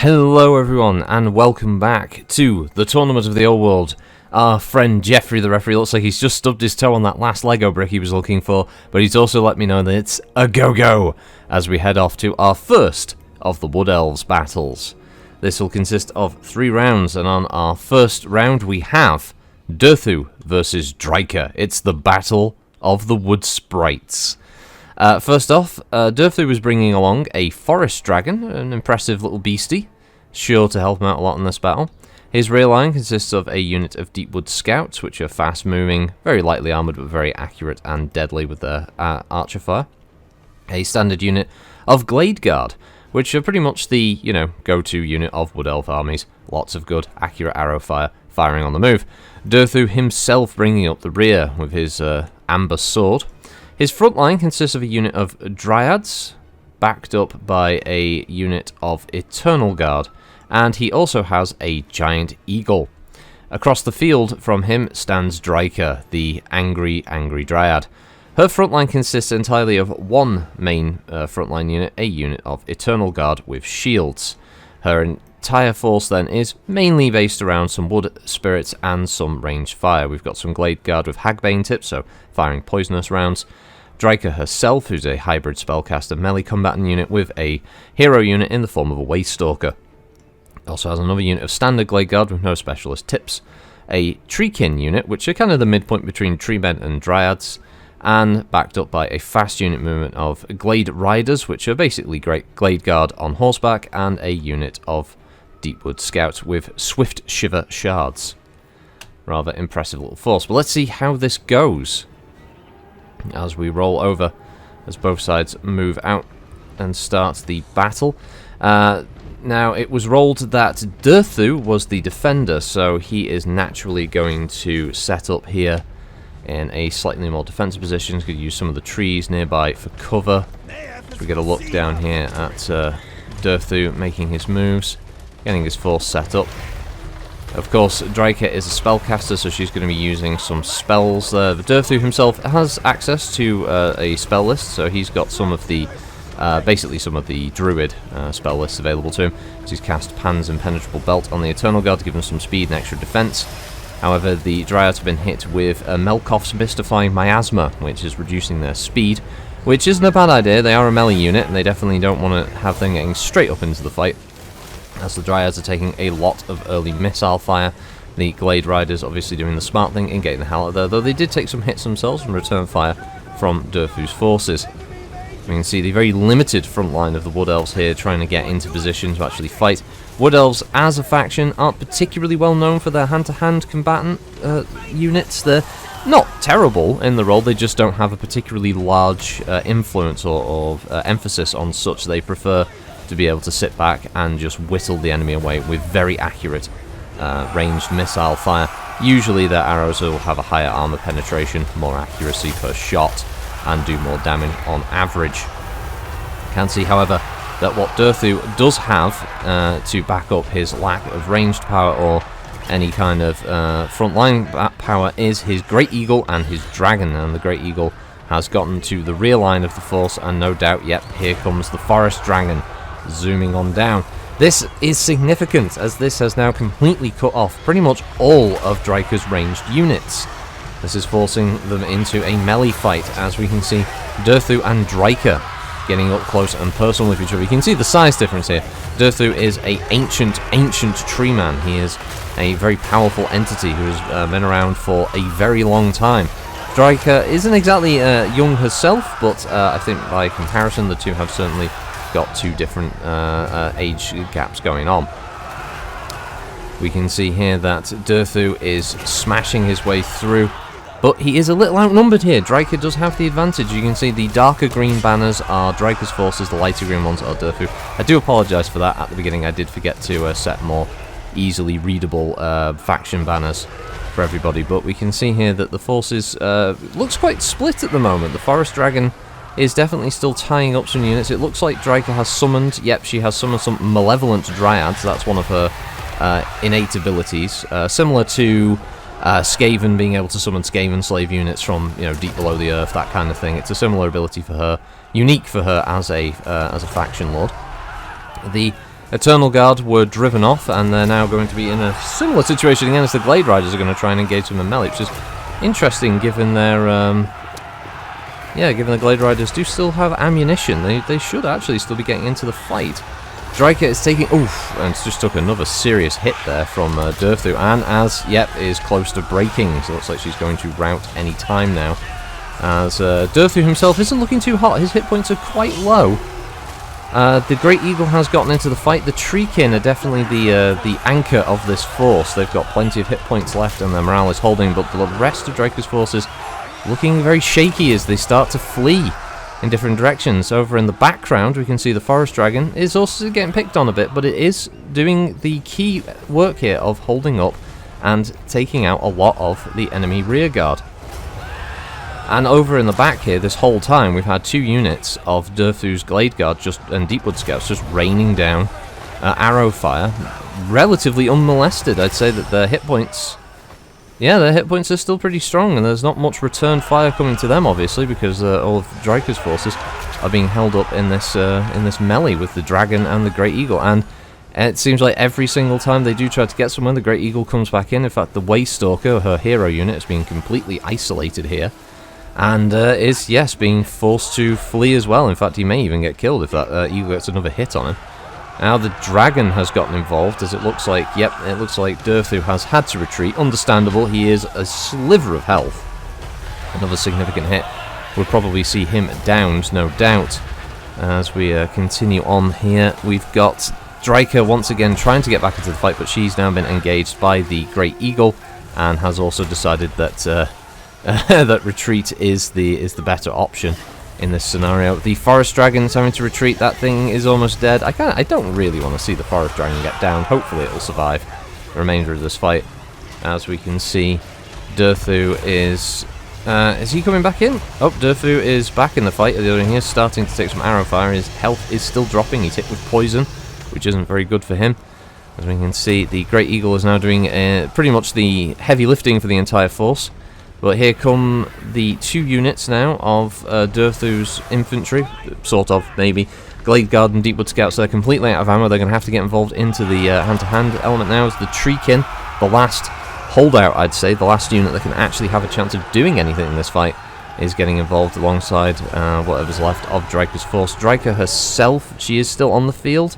Hello everyone, and welcome back to the Tournament of the Old World. Our friend Jeffrey, the referee, looks like he's just stubbed his toe on that last Lego brick he was looking for, but he's also let me know that it's a go-go as we head off to our first of the Wood Elves battles. This will consist of 3 rounds, and on our first round we have Durthu versus Drycha. It's the Battle of the Wood Sprites. First off, Durthu was bringing along a forest dragon, an impressive little beastie, sure to help him out a lot in this battle. His rear line consists of a unit of Deepwood Scouts, which are fast-moving, very lightly armoured, but very accurate and deadly with their archer fire. A standard unit of Glade Guard, which are pretty much the, go-to unit of Wood Elf armies. Lots of good, accurate arrow fire, firing on the move. Durthu himself bringing up the rear with his amber sword. His front line consists of a unit of Dryads, backed up by a unit of Eternal Guard, and he also has a giant eagle. Across the field from him stands Drycha, the angry Dryad. Her front line consists entirely of one main frontline unit, a unit of Eternal Guard with shields. Her entire force then is mainly based around some wood spirits and some ranged fire. We've got some Glade Guard with Hagbane tips, so firing poisonous rounds. Drycha herself, who's a hybrid spellcaster melee combatant unit with a hero unit in the form of a Waste Stalker. Also has another unit of standard Glade Guard with no specialist tips. A Treekin unit, which are kind of the midpoint between Treemen and Dryads, and backed up by a fast unit movement of Glade Riders, which are basically Glade Guard on horseback, and a unit of Deepwood Scouts with Swift Shiver Shards. Rather impressive little force, but let's see how this goes as we roll over, as both sides move out and start the battle. Now, it was rolled that Durthu was the defender, so he is naturally going to set up here in a slightly more defensive position. He's going to use some of the trees nearby for cover. So we get a look down here at Durthu making his moves, getting his force set up. Of course, Drycha is a spellcaster, so she's going to be using some spells there. Durthu himself has access to a spell list, so he's got some of the, basically some of the Druid spell lists available to him. So he's cast Pan's Impenetrable Belt on the Eternal Guard to give him some speed and extra defense. However, the Dryads have been hit with Melkoff's Mystifying Miasma, which is reducing their speed, which isn't a bad idea. They are a melee unit, and they definitely don't want to have them getting straight up into the fight, as the Dryads are taking a lot of early missile fire. The Glade Riders obviously doing the smart thing and getting the hell out of there, though they did take some hits themselves and return fire from Durthu's forces. We can see the very limited front line of the Wood Elves here trying to get into position to actually fight. Wood Elves as a faction aren't particularly well known for their hand-to-hand combatant units. They're not terrible in the role, they just don't have a particularly large influence or emphasis on such. They prefer to be able to sit back and just whittle the enemy away with very accurate ranged missile fire. Usually their arrows will have a higher armor penetration, more accuracy per shot, and do more damage on average. You can see, however, that what Durthu does have to back up his lack of ranged power or any kind of frontline power is his Great Eagle and his Dragon, and the Great Eagle has gotten to the rear line of the force, and no doubt, yep, here comes the Forest Dragon zooming on down. This is significant, as this has now completely cut off pretty much all of Drycha's ranged units. This is forcing them into a melee fight, as we can see Durthu and Drycha getting up close and personal with each other. You can see the size difference here. Durthu is an ancient tree man. He is a very powerful entity who has been around for a very long time. Drycha isn't exactly young herself, but I think by comparison the two have certainly got 2 different age gaps going on. We can see here that Durthu is smashing his way through, but he is a little outnumbered here. Drycha does have the advantage. You can see the darker green banners are Drycha's forces, the lighter green ones are Durthu. I do apologise for that. At the beginning I did forget to set more easily readable faction banners for everybody, but we can see here that the forces looks quite split at the moment. The Forest Dragon is definitely still tying up some units. It looks like Drycha has summoned, yep, she has summoned some Malevolent Dryads. That's one of her innate abilities, similar to Skaven being able to summon Skaven slave units from, deep below the earth, that kind of thing. It's a similar ability for her, unique for her as a faction lord. The Eternal Guard were driven off, and they're now going to be in a similar situation again as the Glade Riders are going to try and engage them in melee, which is interesting given their... given the Glade Riders do still have ammunition. They should actually still be getting into the fight. Drycha is taking... Oof! And just took another serious hit there from Durthu. And is close to breaking. So it looks like she's going to rout any time now. As Durthu himself isn't looking too hot. His hit points are quite low. The Great Eagle has gotten into the fight. The Treekin are definitely the anchor of this force. They've got plenty of hit points left and their morale is holding. But the rest of Drycha's forces looking very shaky as they start to flee in different directions. Over in the background, we can see the Forest Dragon is also getting picked on a bit, but it is doing the key work here of holding up and taking out a lot of the enemy rear guard. And over in the back here, this whole time, we've had 2 units of Durthu's Glade Guard and Deepwood Scouts just raining down arrow fire, relatively unmolested. I'd say that their hit points... Yeah, their hit points are still pretty strong, and there's not much return fire coming to them, obviously, because all of Drycha's forces are being held up in this melee with the Dragon and the Great Eagle. And it seems like every single time they do try to get someone, the Great Eagle comes back in. In fact, the Waystalker, her hero unit, is being completely isolated here, and is, yes, being forced to flee as well. In fact, he may even get killed if that Eagle gets another hit on him. Now the Dragon has gotten involved, as it looks like, it looks like Durthu has had to retreat. Understandable, he is a sliver of health. Another significant hit would probably see him downed, no doubt. As we continue on here, we've got Drycha once again trying to get back into the fight, but she's now been engaged by the Great Eagle, and has also decided that that retreat is the better option in this scenario. The Forest Dragon's having to retreat. That thing is almost dead. I don't really want to see the Forest Dragon get down. Hopefully it'll survive the remainder of this fight. As we can see, Durthu is he coming back in? Oh, Durthu is back in the fight. The other, he is starting to take some arrow fire. His health is still dropping. He's hit with poison, which isn't very good for him. As we can see, the Great Eagle is now doing pretty much the heavy lifting for the entire force. But here come the 2 units now of Durthu's infantry, sort of, maybe. Glade Guard and Deepwood Scouts, they're completely out of ammo. They're going to have to get involved into the hand-to-hand element now. As the Treekin, the last holdout, I'd say, the last unit that can actually have a chance of doing anything in this fight, is getting involved alongside whatever's left of Drycha's force. Drycha herself, she is still on the field,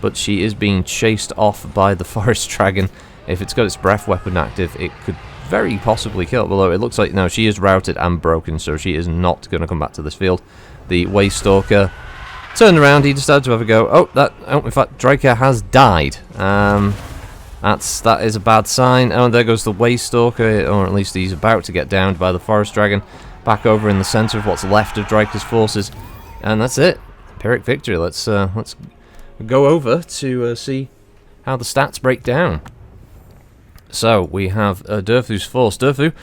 but she is being chased off by the Forest Dragon. If it's got its breath weapon active, it could very possibly kill it, although it looks like, no, she is routed and broken, so she is not going to come back to this field. The Waystalker turned around, he decided to have a go. In fact, Drycha has died. That is a bad sign. Oh, and there goes the Waystalker, or at least he's about to get downed by the Forest Dragon. Back over in the centre of what's left of Drycha's forces. And that's it. Pyrrhic victory. Let's go over to see how the stats break down. So, we have Durthu's force. Durthu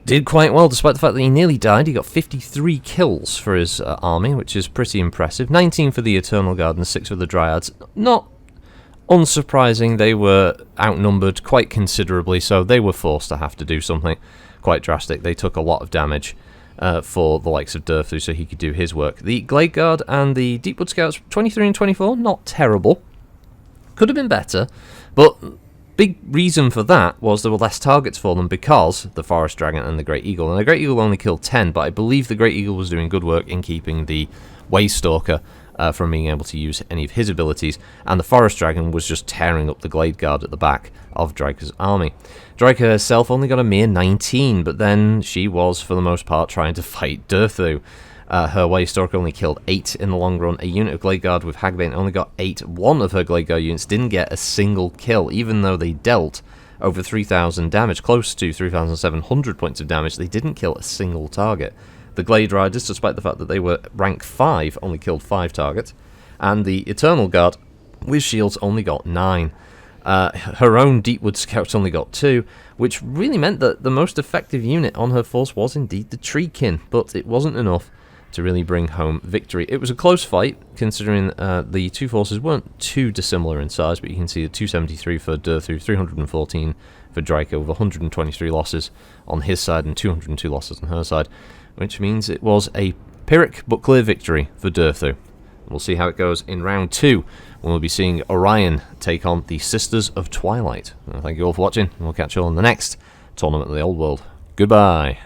did quite well, despite the fact that he nearly died. He got 53 kills for his army, which is pretty impressive. 19 for the Eternal Guard and 6 for the Dryads. Not unsurprising, they were outnumbered quite considerably, so they were forced to have to do something quite drastic. They took a lot of damage for the likes of Durthu, so he could do his work. The Glade Guard and the Deepwood Scouts, 23 and 24, not terrible. Could have been better, but big reason for that was there were less targets for them because the Forest Dragon and the Great Eagle. And the Great Eagle only killed 10, but I believe the Great Eagle was doing good work in keeping the Waystalker from being able to use any of his abilities, and the Forest Dragon was just tearing up the Glade Guard at the back of Drycha's army. Drycha herself only got a mere 19, but then she was, for the most part, trying to fight Durthu. Her Waystalker only killed 8 in the long run. A unit of Glade Guard with Hagbane only got 8. One of her Glade Guard units didn't get a single kill, even though they dealt over 3,000 damage, close to 3,700 points of damage. They didn't kill a single target. The Glade Riders, despite the fact that they were rank 5, only killed 5 targets. And the Eternal Guard, with shields, only got 9. Her own Deepwood Scouts only got 2, which really meant that the most effective unit on her force was indeed the Treekin, but it wasn't enough to really bring home victory. It was a close fight, considering the two forces weren't too dissimilar in size, but you can see the 273 for Durthu, 314 for Drycha, with 123 losses on his side and 202 losses on her side, which means it was a Pyrrhic but clear victory for Durthu. We'll see how it goes in round 2. we'll be seeing Orion take on the Sisters of Twilight. Thank you all for watching, and we'll catch you all in the next Tournament of the Old World. Goodbye.